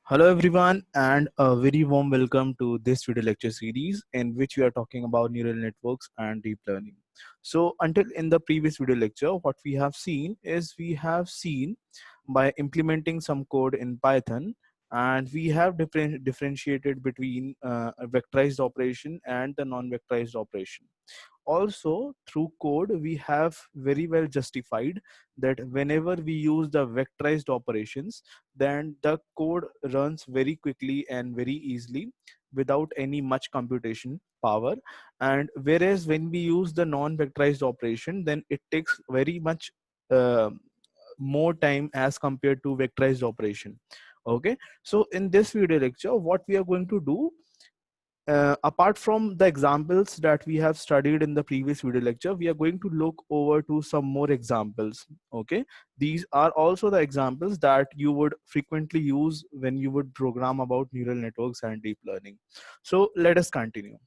Hello everyone and a very warm welcome to this video lecture series in which we are talking about neural networks and deep learning. So until in the previous video lecture, what we have seen is we have seen by implementing some code in Python, and we have differentiated between a vectorized operation and the non-vectorized operation. Also, through code, we have very well justified that whenever we use the vectorized operations, then the code runs very quickly and very easily without any much computation power. And whereas when we use the non-vectorized operation, then it takes very much uh, more time as compared to vectorized operation. Okay, so in this video lecture, what we are going to do, apart from the examples that we have studied in the previous video lecture, we are going to look over to some more examples. Okay, these are also the examples that you would frequently use when you would program about neural networks and deep learning. So let us continue.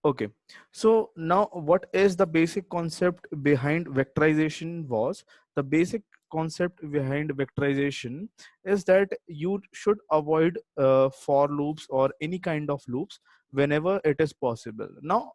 Okay, so now what is the basic concept behind vectorization was, the basic concept behind vectorization is that you should avoid for loops or any kind of loops whenever it is possible. Now,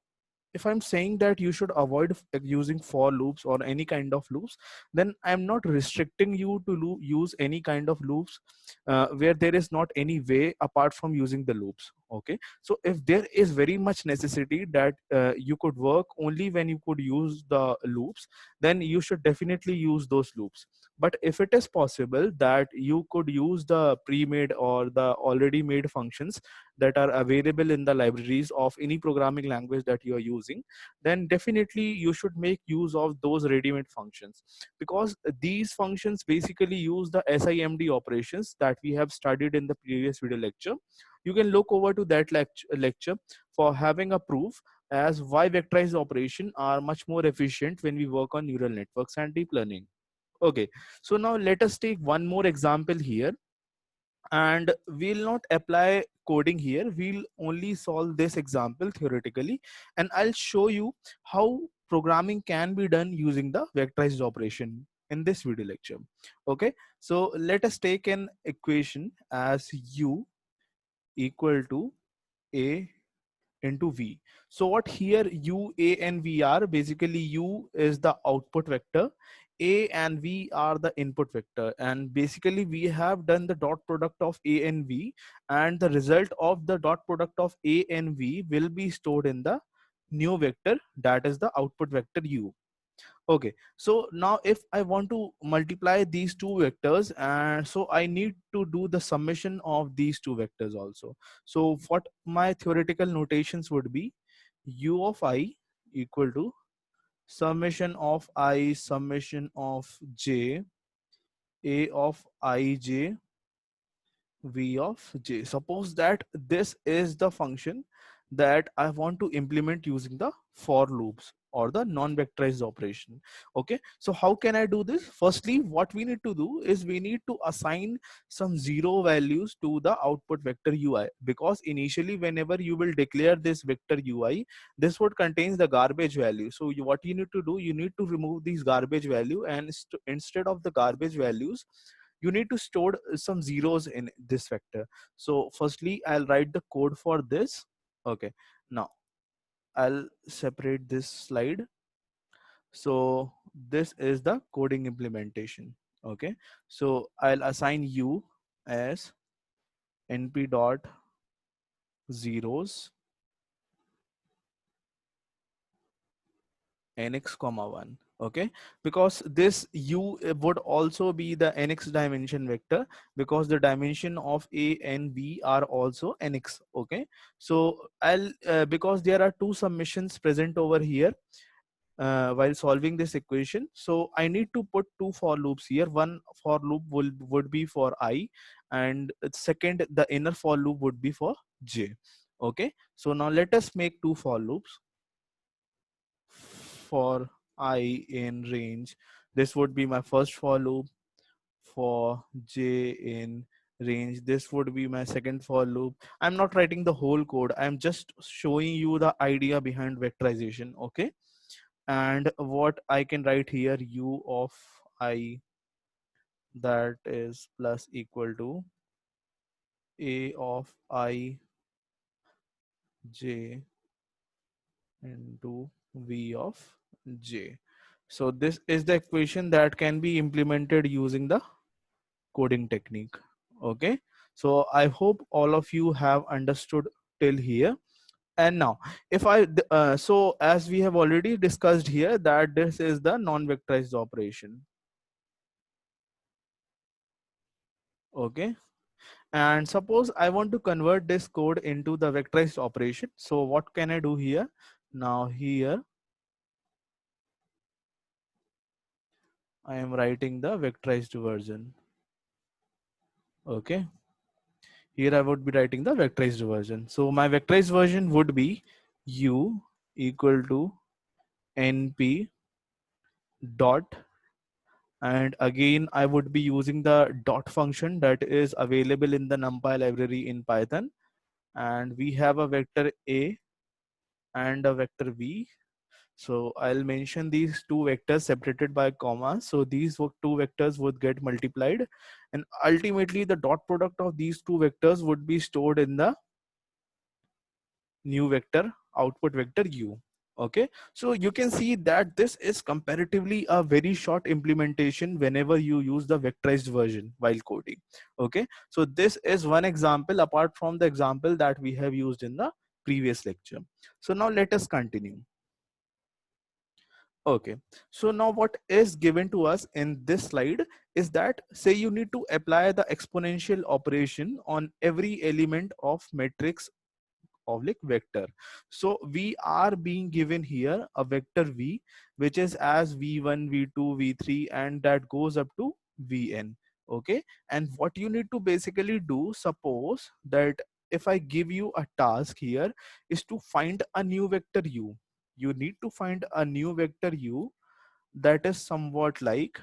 if I'm saying that you should avoid using for loops or any kind of loops, then I'm not restricting you to use any kind of loops where there is not any way apart from using the loops. Okay, so if there is very much necessity that you could work only when you could use the loops, then you should definitely use those loops. But if it is possible that you could use the pre-made or the already made functions that are available in the libraries of any programming language that you are using, then definitely you should make use of those ready-made functions, because these functions basically use the SIMD operations that we have studied in the previous video lecture. You can look over to that lecture for having a proof as why vectorized operation are much more efficient when we work on neural networks and deep learning. Okay, so now let us take one more example here, and we'll not apply coding here, we'll only solve this example theoretically, and I'll show you how programming can be done using the vectorized operation in this video lecture. Okay, so let us take an equation as u equal to a into v. So what here u, a and v are, basically u is the output vector, a and v are the input vector, and basically we have done the dot product of a and v, and the result of the dot product of a and v will be stored in the new vector, that is the output vector u. Okay, so now if I want to multiply these two vectors, and so I need to do the summation of these two vectors also. So what my theoretical notations would be, u of I equal to summation of I summation of j, a of ij, v of j. Suppose that this is the function that I want to implement using the for loops or the non-vectorized operation. Okay, so how can I do this? Firstly, what we need to do is we need to assign some zero values to the output vector ui, because initially whenever you will declare this vector ui, this would contains the garbage value. So what you need to do, you need to remove these garbage value, and instead of the garbage values, you need to store some zeros in this vector. So firstly, I'll write the code for this. Okay, now I'll separate this slide. So this is the coding implementation. Okay, so I'll assign u as np dot zeros nx comma 1. Okay, because this u would also be the nx dimension vector, because the dimension of a and b are also nx. Okay, so I'll because there are two submissions present over here while solving this equation, so I need to put two for loops here. One for loop would be for I, and second, the inner for loop would be for j. Okay, so now let us make two for loops. For I in range, this would be my first for loop. For j in range, this would be my second for loop. I'm not writing the whole code, I'm just showing you the idea behind vectorization. Okay, and what I can write here, u of I that is plus equal to a of I j into v of j. So this is the equation that can be implemented using the coding technique. Okay, so I hope all of you have understood till here. And now if so as we have already discussed here that this is the non-vectorized operation. Okay, and suppose I want to convert this code into the vectorized operation, so what can I do here? Now here I am writing the vectorized version. Okay, here I would be writing the vectorized version. So my vectorized version would be u equal to np dot, and again I would be using the dot function that is available in the NumPy library in Python, and we have a vector a and a vector v. So I'll mention these two vectors separated by comma, so these two vectors would get multiplied, and ultimately the dot product of these two vectors would be stored in the new vector output vector u. Okay, so you can see that this is comparatively a very short implementation whenever you use the vectorized version while coding. Okay, so this is one example apart from the example that we have used in the previous lecture. So now let us continue. Okay, so now what is given to us in this slide is that, say you need to apply the exponential operation on every element of matrix oblique vector. So we are being given here a vector v, which is as v1 v2 v3 and that goes up to vn. Okay, and what you need to basically do, suppose that if I give you a task here is to find a new vector u, you need to find a new vector u that is somewhat like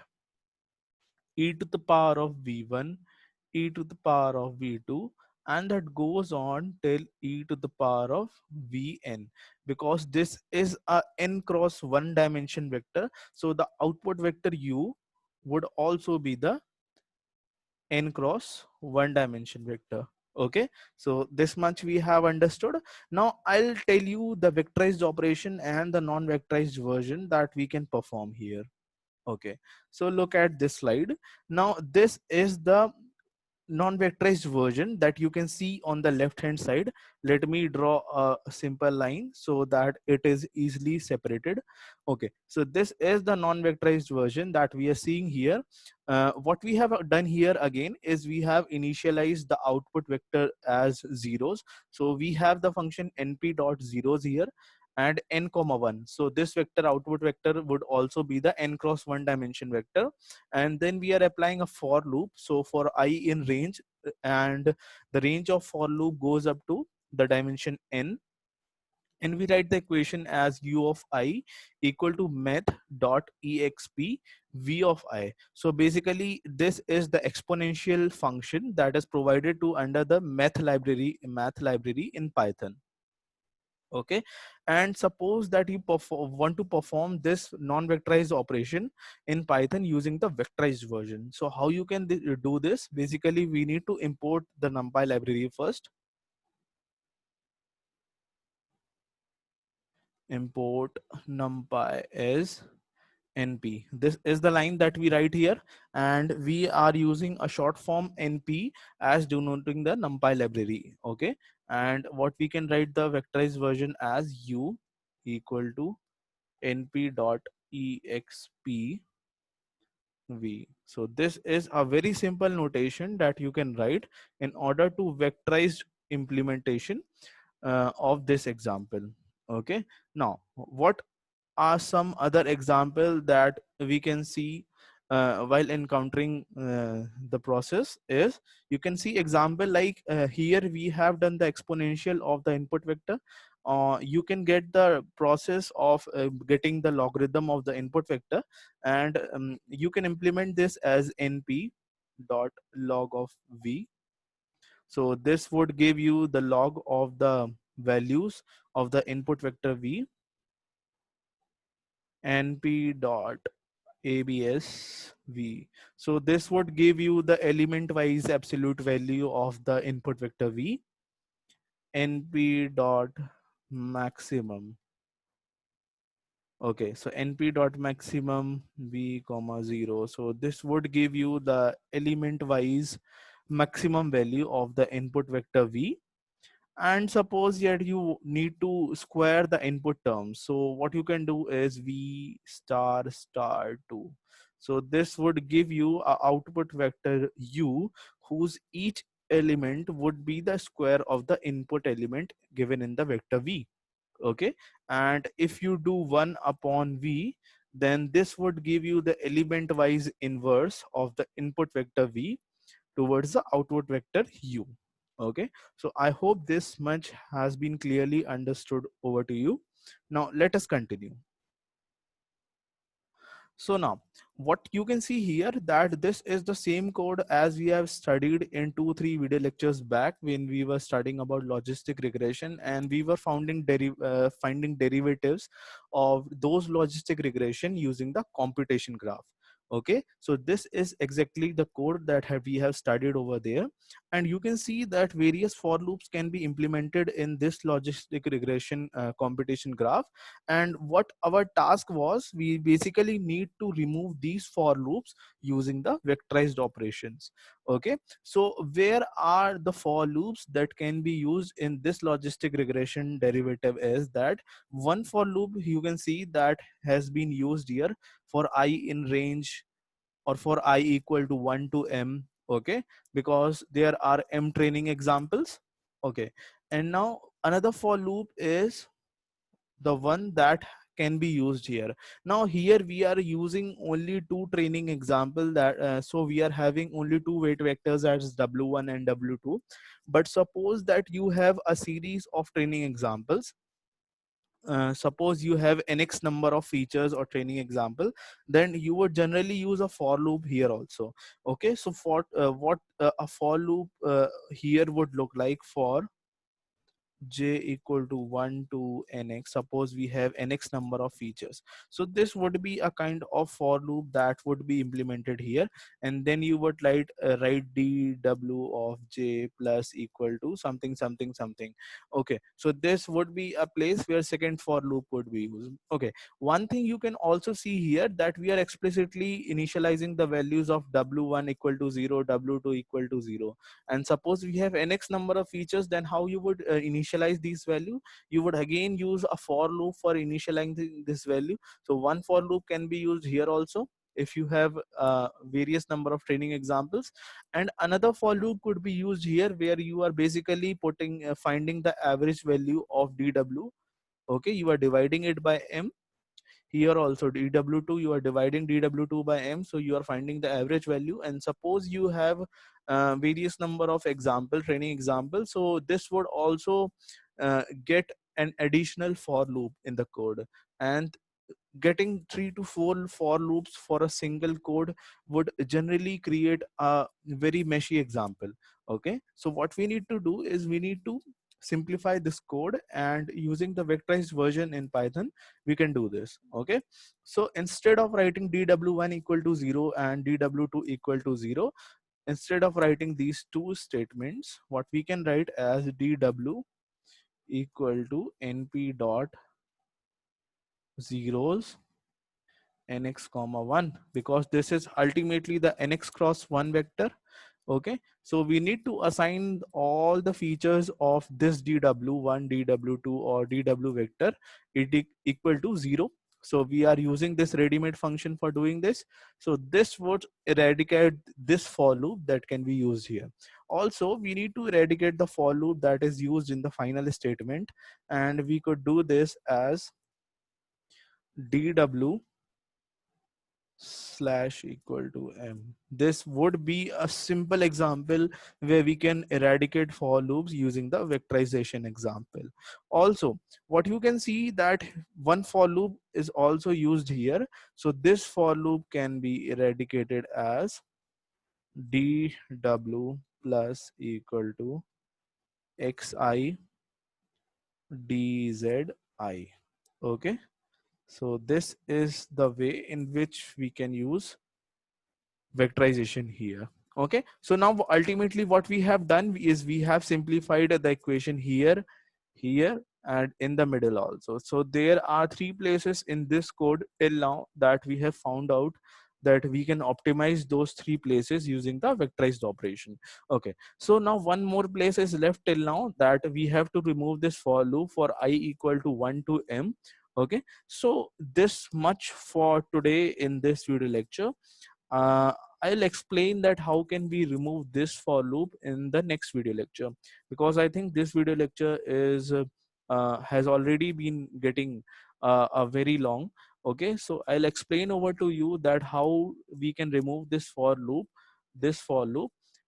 e to the power of v1, e to the power of v2, and that goes on till e to the power of vn, because this is a n cross one dimension vector, so the output vector u would also be the n cross one dimension vector. Okay, so this much we have understood. Now I'll tell you the vectorized operation and the non-vectorized version that we can perform here. Okay, so look at this slide. Now this is the non-vectorized version that you can see on the left hand side. Let me draw a simple line so that it is easily separated. Okay, so this is the non-vectorized version that we are seeing here. What we have done here again is we have initialized the output vector as zeros, so we have the function np dot zeros here and n comma 1, so this vector output vector would also be the n cross one dimension vector, and then we are applying a for loop, so for I in range, and the range of for loop goes up to the dimension n, and we write the equation as u of I equal to math dot exp v of I. So basically this is the exponential function that is provided to under the math library in Python. Okay, and suppose that you want to perform this non-vectorized operation in Python using the vectorized version. So how you can do this? Basically we need to import the NumPy library first. Import NumPy as np. This is the line that we write here, and we are using a short form np as denoting the NumPy library. Okay, and what we can write the vectorized version as u equal to np dot exp v. So this is a very simple notation that you can write in order to vectorize implementation of this example. Okay, now what are some other example that we can see while encountering the process is, you can see example like here we have done the exponential of the input vector. You can get the process of getting the logarithm of the input vector, and you can implement this as np dot log of v. So this would give you the log of the values of the input vector v, np dot ABS v. So this would give you the element wise absolute value of the input vector v. NP dot maximum. Okay, so NP dot maximum v comma 0. So this would give you the element wise maximum value of the input vector v. And suppose yet you need to square the input terms, so what you can do is v star star 2. So this would give you a output vector u, whose each element would be the square of the input element given in the vector v. Okay, and if you do 1 upon v, then this would give you the element wise inverse of the input vector v towards the output vector u. Okay, so I hope this much has been clearly understood over to you. Now let us continue. So now what you can see here, that this is the same code as we have studied in 2-3 video lectures back when we were studying about logistic regression, and we were finding derivatives of those logistic regression using the computation graph. Okay, so this is exactly the code that we have studied over there, and you can see that various for loops can be implemented in this logistic regression computation graph. And what our task was, we basically need to remove these for loops using the vectorized operations. Okay, so where are the for loops that can be used in this logistic regression derivative is that one for loop you can see that has been used here for I in range, or for I equal to 1 to m. Okay, because there are m training examples. Okay, and now another for loop is the one that can be used here. Now here we are using only two training example, that so we are having only two weight vectors as w1 and w2. But suppose that you have a series of training examples, suppose you have nx number of features or training example, then you would generally use a for loop here also. Okay, so for what a for loop here would look like for j equal to 1 to nx. Suppose we have nx number of features, so this would be a kind of for loop that would be implemented here. And then you would write dw of j plus equal to something something something. Okay, so this would be a place where second for loop would be used. Okay, one thing you can also see here, that we are explicitly initializing the values of w1 equal to 0, w2 equal to 0. And suppose we have nx number of features, then how you would initialize these value? You would again use a for loop for initializing this value. So one for loop can be used here also if you have various number of training examples, and another for loop could be used here where you are basically putting finding the average value of dw. Okay, you are dividing it by m. Here also dw2, you are dividing dw2 by m, so you are finding the average value. And suppose you have various number of example training examples, so this would also get an additional for loop in the code. And getting 3 to 4 for loops for a single code would generally create a very meshy example. Okay, so what we need to do is we need to simplify this code, and using the vectorized version in python we can do this. Okay, so instead of writing dw1 equal to 0 and dw2 equal to 0, instead of writing these two statements, what we can write as dw equal to np dot zeros nx comma 1, because this is ultimately the nx cross 1 vector. Okay, so we need to assign all the features of this dw1, dw2 or dw vector equal to 0. So we are using this ready-made function for doing this. So this would eradicate this for loop that can be used here. Also we need to eradicate the for loop that is used in the final statement, and we could do this as dw slash equal to m. This would be a simple example where we can eradicate for loops using the vectorization example. Also, what you can see that one for loop is also used here. So this for loop can be eradicated as dw plus equal to xi dzi. Okay, So this is the way in which we can use vectorization here. Okay, so now ultimately what we have done is we have simplified the equation here, here, and in the middle also. So there are three places in this code till now that we have found out that we can optimize those three places using the vectorized operation. Okay, so now one more place is left till now, that we have to remove this for loop for I equal to 1 to m. Okay, so this much for today in this video lecture. uh, I'll explain that how can we remove this for loop in the next video lecture, because I think this video lecture is has already been getting a very long. Okay, so I'll explain over to you that how we can remove this for loop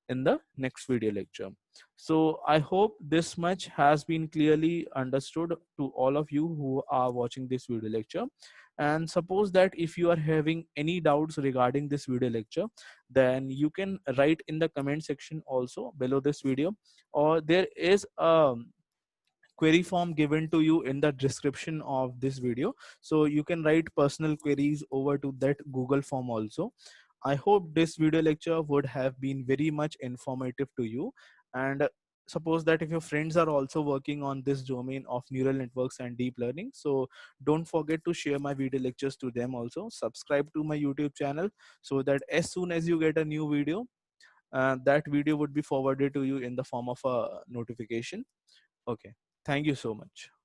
in the next video lecture. So I hope this much has been clearly understood to all of you who are watching this video lecture. And suppose that if you are having any doubts regarding this video lecture, then you can write in the comment section also below this video, or there is a query form given to you in the description of this video, so you can write personal queries over to that Google form also. I hope this video lecture would have been very much informative to you. And suppose that if your friends are also working on this domain of neural networks and deep learning, so don't forget to share my video lectures to them also. Subscribe to my YouTube channel so that as soon as you get a new video, that video would be forwarded to you in the form of a notification. Okay, thank you so much.